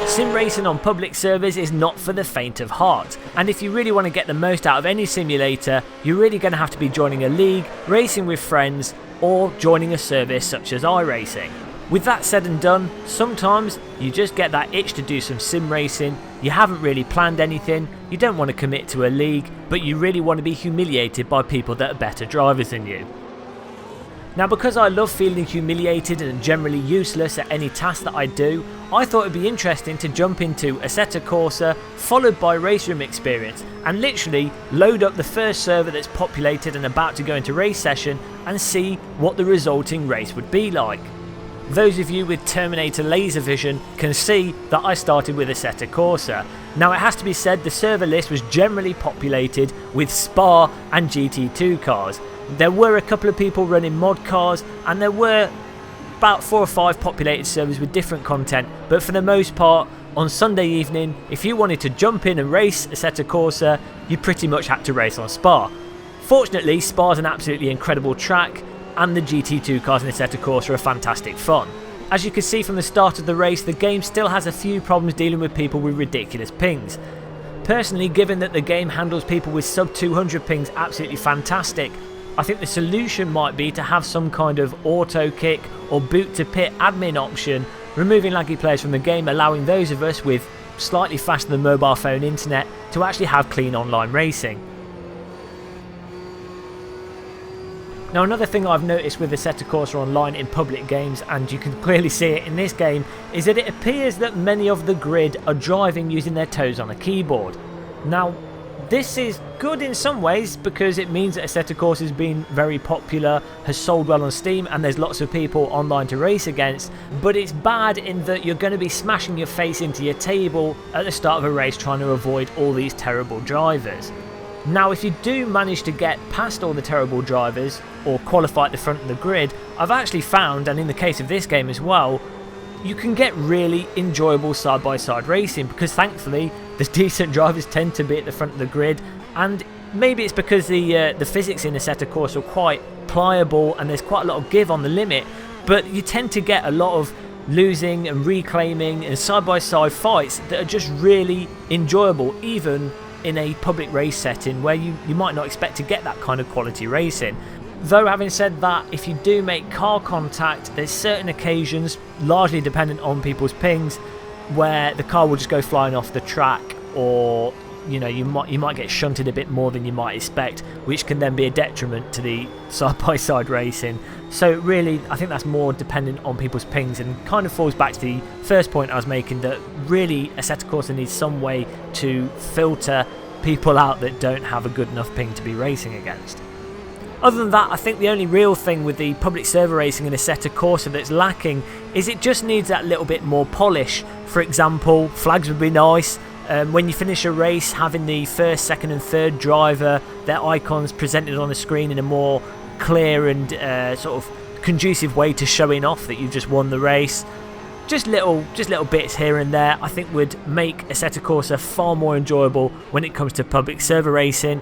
Sim racing on public servers is not for the faint of heart, and if you really want to get the most out of any simulator, you're really going to have to be joining a league, racing with friends, or joining a service such as iRacing. With that said and done, sometimes you just get that itch to do some sim racing, you haven't really planned anything, you don't want to commit to a league, but you really want to be humiliated by people that are better drivers than you. Now, because I love feeling humiliated and generally useless at any task that I do, I thought it'd be interesting to jump into Assetto Corsa followed by RaceRoom experience and literally load up the first server that's populated and about to go into race session and see what the resulting race would be like. Those of you with Terminator laser vision can see that I started with Assetto Corsa. Now, it has to be said the server list was generally populated with Spa and GT2 cars. There were a couple of people running mod cars and there were about 4 or 5 populated servers with different content, but for the most part on Sunday evening, if you wanted to jump in and race Assetto Corsa, you pretty much had to race on Spa. Fortunately, Spa is an absolutely incredible track and the GT2 cars in Assetto Corsa are fantastic fun. As you can see from the start of the race, the game still has a few problems dealing with people with ridiculous pings. Personally, given that the game handles people with sub 200 pings absolutely fantastic, I think the solution might be to have some kind of auto kick or boot to pit admin option, removing laggy players from the game, allowing those of us with slightly faster than mobile phone internet to actually have clean online racing. Now, another thing I've noticed with Assetto Corsa Online in public games, and you can clearly see it in this game, is that it appears that many of the grid are driving using their toes on a keyboard. Now, this is good in some ways because it means that Assetto Corsa has been very popular, has sold well on Steam, and there's lots of people online to race against, but it's bad in that you're going to be smashing your face into your table at the start of a race trying to avoid all these terrible drivers. Now, if you do manage to get past all the terrible drivers or qualify at the front of the grid, I've actually found, and in the case of this game as well, you can get really enjoyable side-by-side racing because thankfully the decent drivers tend to be at the front of the grid, and maybe it's because the physics in Assetto Corsa are quite pliable and there's quite a lot of give on the limit, but you tend to get a lot of losing and reclaiming and side-by-side fights that are just really enjoyable, even in a public race setting where you might not expect to get that kind of quality racing. Though, having said that, if you do make car contact, there's certain occasions, largely dependent on people's pings, where the car will just go flying off the track, or you might get shunted a bit more than you might expect, which can then be a detriment to the side-by-side racing. So really, I think that's more dependent on people's pings, and kind of falls back to the first point I was making, that really Assetto Corsa needs some way to filter people out that don't have a good enough ping to be racing against. Other than that, I think the only real thing with the public server racing in Assetto Corsa that's lacking is it just needs that little bit more polish. For example, flags would be nice. When you finish a race, having the first, second and third driver, their icons presented on the screen in a more clear and sort of conducive way to showing off that you've just won the race. Just little bits here and there I think would make Assetto Corsa far more enjoyable when it comes to public server racing.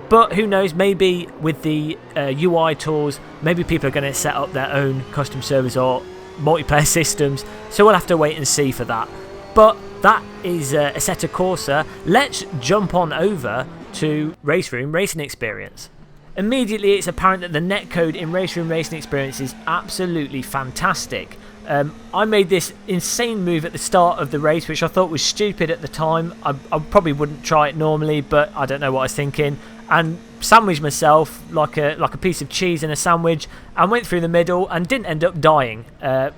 But who knows, maybe with the UI tools, maybe people are going to set up their own custom servers or multiplayer systems, so we'll have to wait and see for that. But that is Assetto Corsa. Let's jump on over to RaceRoom Racing Experience. Immediately it's apparent that the netcode in RaceRoom Racing Experience is absolutely fantastic. I made this insane move at the start of the race, which I thought was stupid at the time. I probably wouldn't try it normally, but I don't know what I was thinking, and sandwiched myself like a piece of cheese in a sandwich, and went through the middle and didn't end up dying.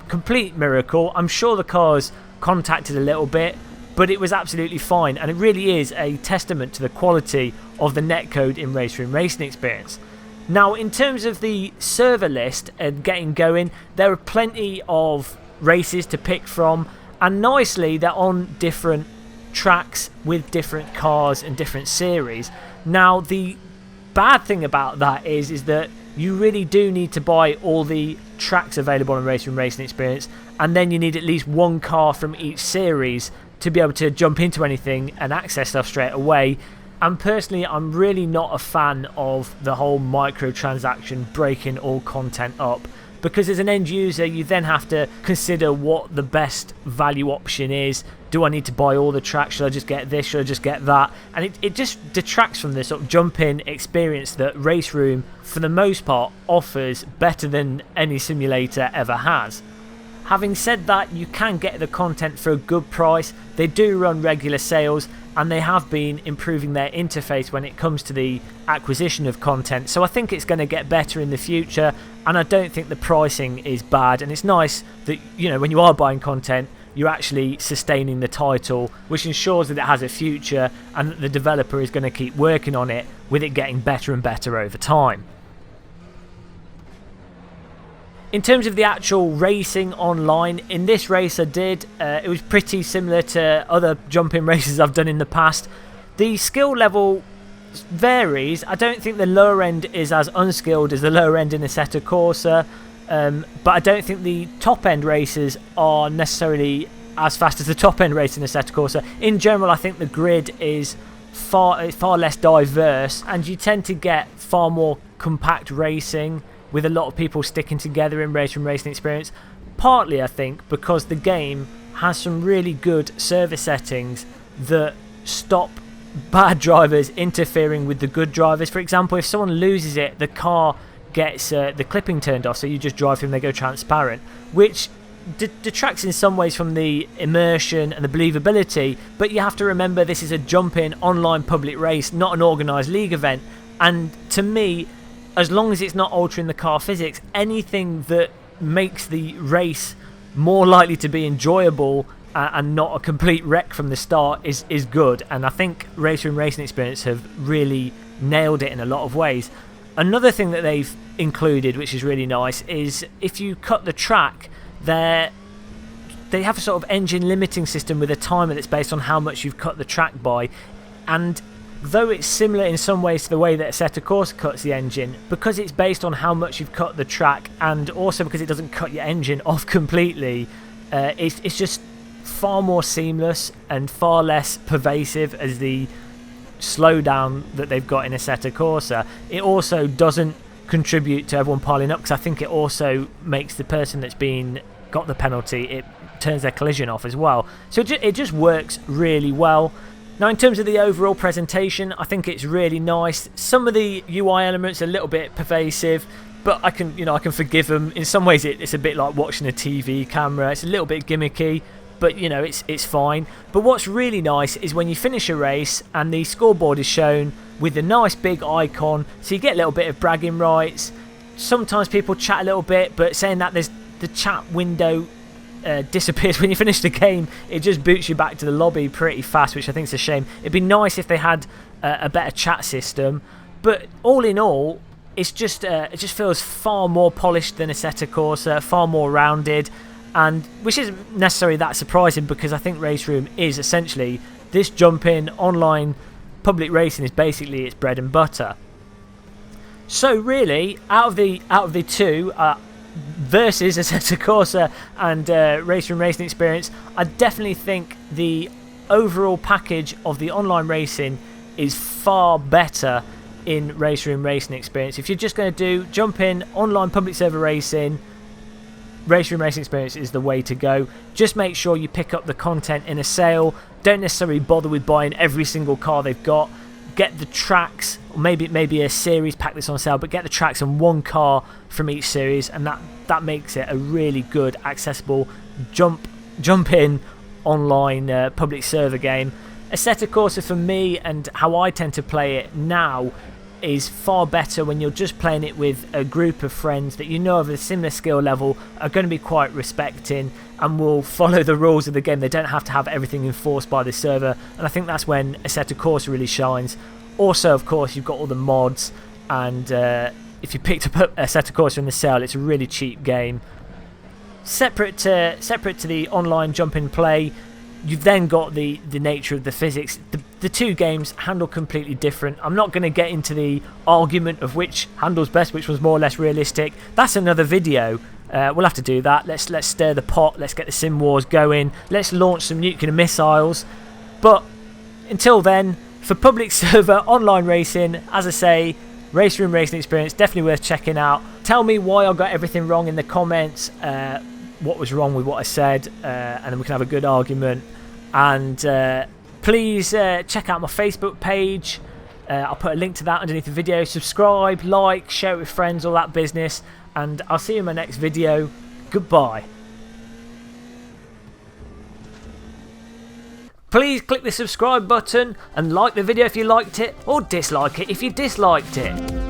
Complete miracle. I'm sure the cars contacted a little bit, but it was absolutely fine, and it really is a testament to the quality of the netcode in RaceRoom Racing Experience. Now, in terms of the server list and getting going, there are plenty of races to pick from, and nicely they're on different tracks with different cars and different series. Now, the bad thing about that is that you really do need to buy all the tracks available on RaceRoom Racing Experience, and then you need at least one car from each series to be able to jump into anything and access stuff straight away. And personally, I'm really not a fan of the whole microtransaction breaking all content up. because as an end user you then have to consider what the best value option is. Do I need to buy all the tracks? Should I just get this? Should I just get that? And it just detracts from the sort of jump-in experience that RaceRoom, for the most part, offers better than any simulator ever has. Having said that, you can get the content for a good price. They do run regular sales, and they have been improving their interface when it comes to the acquisition of content. So I think it's going to get better in the future, and I don't think the pricing is bad. And it's nice that, you know, when you are buying content, you're actually sustaining the title, which ensures that it has a future and that the developer is going to keep working on it, with it getting better and better over time. In terms of the actual racing online, in this race I did, it was pretty similar to other jumping races I've done in the past. The skill level varies. I don't think the lower end is as unskilled as the lower end in Assetto Corsa, but I don't think the top end races are necessarily as fast as the top end race in Assetto Corsa. In general, I think the grid is far less diverse, and you tend to get far more compact racing, with a lot of people sticking together in RaceRoom Racing Experience. Partly, I think, because the game has some really good service settings that stop bad drivers interfering with the good drivers. For example, if someone loses it, the car gets the clipping turned off, so you just drive through and they go transparent, which detracts in some ways from the immersion and the believability. But you have to remember, this is a jump-in online public race, not an organised league event, and to me, as long as it's not altering the car physics, anything that makes the race more likely to be enjoyable and not a complete wreck from the start is good. And I think RaceRoom Racing Experience have really nailed it in a lot of ways. Another thing that they've included, which is really nice, is if you cut the track, they have a sort of engine limiting system with a timer that's based on how much you've cut the track by. And though it's similar in some ways to the way that Assetto Corsa cuts the engine, because it's based on how much you've cut the track, and also because it doesn't cut your engine off completely, it's just far more seamless and far less pervasive as the slowdown that they've got in Assetto Corsa. It also doesn't contribute to everyone piling up, because I think it also makes the person that's got the penalty, it turns their collision off as well. So it just works really well. Now, in terms of the overall presentation, I think it's really nice. Some of the UI elements are a little bit pervasive, but I can forgive them. In some ways, it's a bit like watching a TV camera. It's a little bit gimmicky, but it's fine. But what's really nice is when you finish a race and the scoreboard is shown with a nice big icon, so you get a little bit of bragging rights. Sometimes people chat a little bit, but saying that there's the chat window disappears when you finish the game. It just boots you back to the lobby pretty fast, which I think is a shame. It'd be nice if they had a better chat system, but all in all, it just feels far more polished than Assetto Corsa, far more rounded, and which isn't necessarily that surprising, because I think RaceRoom is essentially this jump-in online public racing is basically its bread and butter. So really, out of the two, versus Assetto Corsa and RaceRoom Racing Experience, I definitely think the overall package of the online racing is far better in RaceRoom Racing Experience. If you're just going to do jump in online public server racing, RaceRoom Racing Experience is the way to go. Just make sure you pick up the content in a sale. Don't necessarily bother with buying every single car they've got. Get the tracks, or maybe a series, pack this on sale, but get the tracks and one car from each series, and that makes it a really good, accessible jump in online public server game. Assetto Corsa, for me, and how I tend to play it now, is far better when you're just playing it with a group of friends that you know of a similar skill level, are going to be quite respecting and will follow the rules of the game. They don't have to have everything enforced by the server, and I think that's when Assetto Corsa really shines. Also, of course, you've got all the mods, and if you picked up Assetto Corsa in the sale, it's a really cheap game. Separate to the online jump-in play, you've then got the nature of the physics. The two games handle completely different. I'm not going to get into the argument of which handles best, which was more or less realistic. That's another video. We'll have to do that. Let's stir the pot. Let's get the sim wars going. Let's launch some nuclear missiles. But until then, for public server online racing, as I say, RaceRoom Racing Experience, definitely worth checking out. tell me why I got everything wrong in the comments, what was wrong with what I said, and then we can have a good argument. And please check out my Facebook page. I'll put a link to that underneath the video. Subscribe, like, share it with friends, all that business. And I'll see you in my next video. Goodbye. Please click the subscribe button and like the video if you liked it, or dislike it if you disliked it.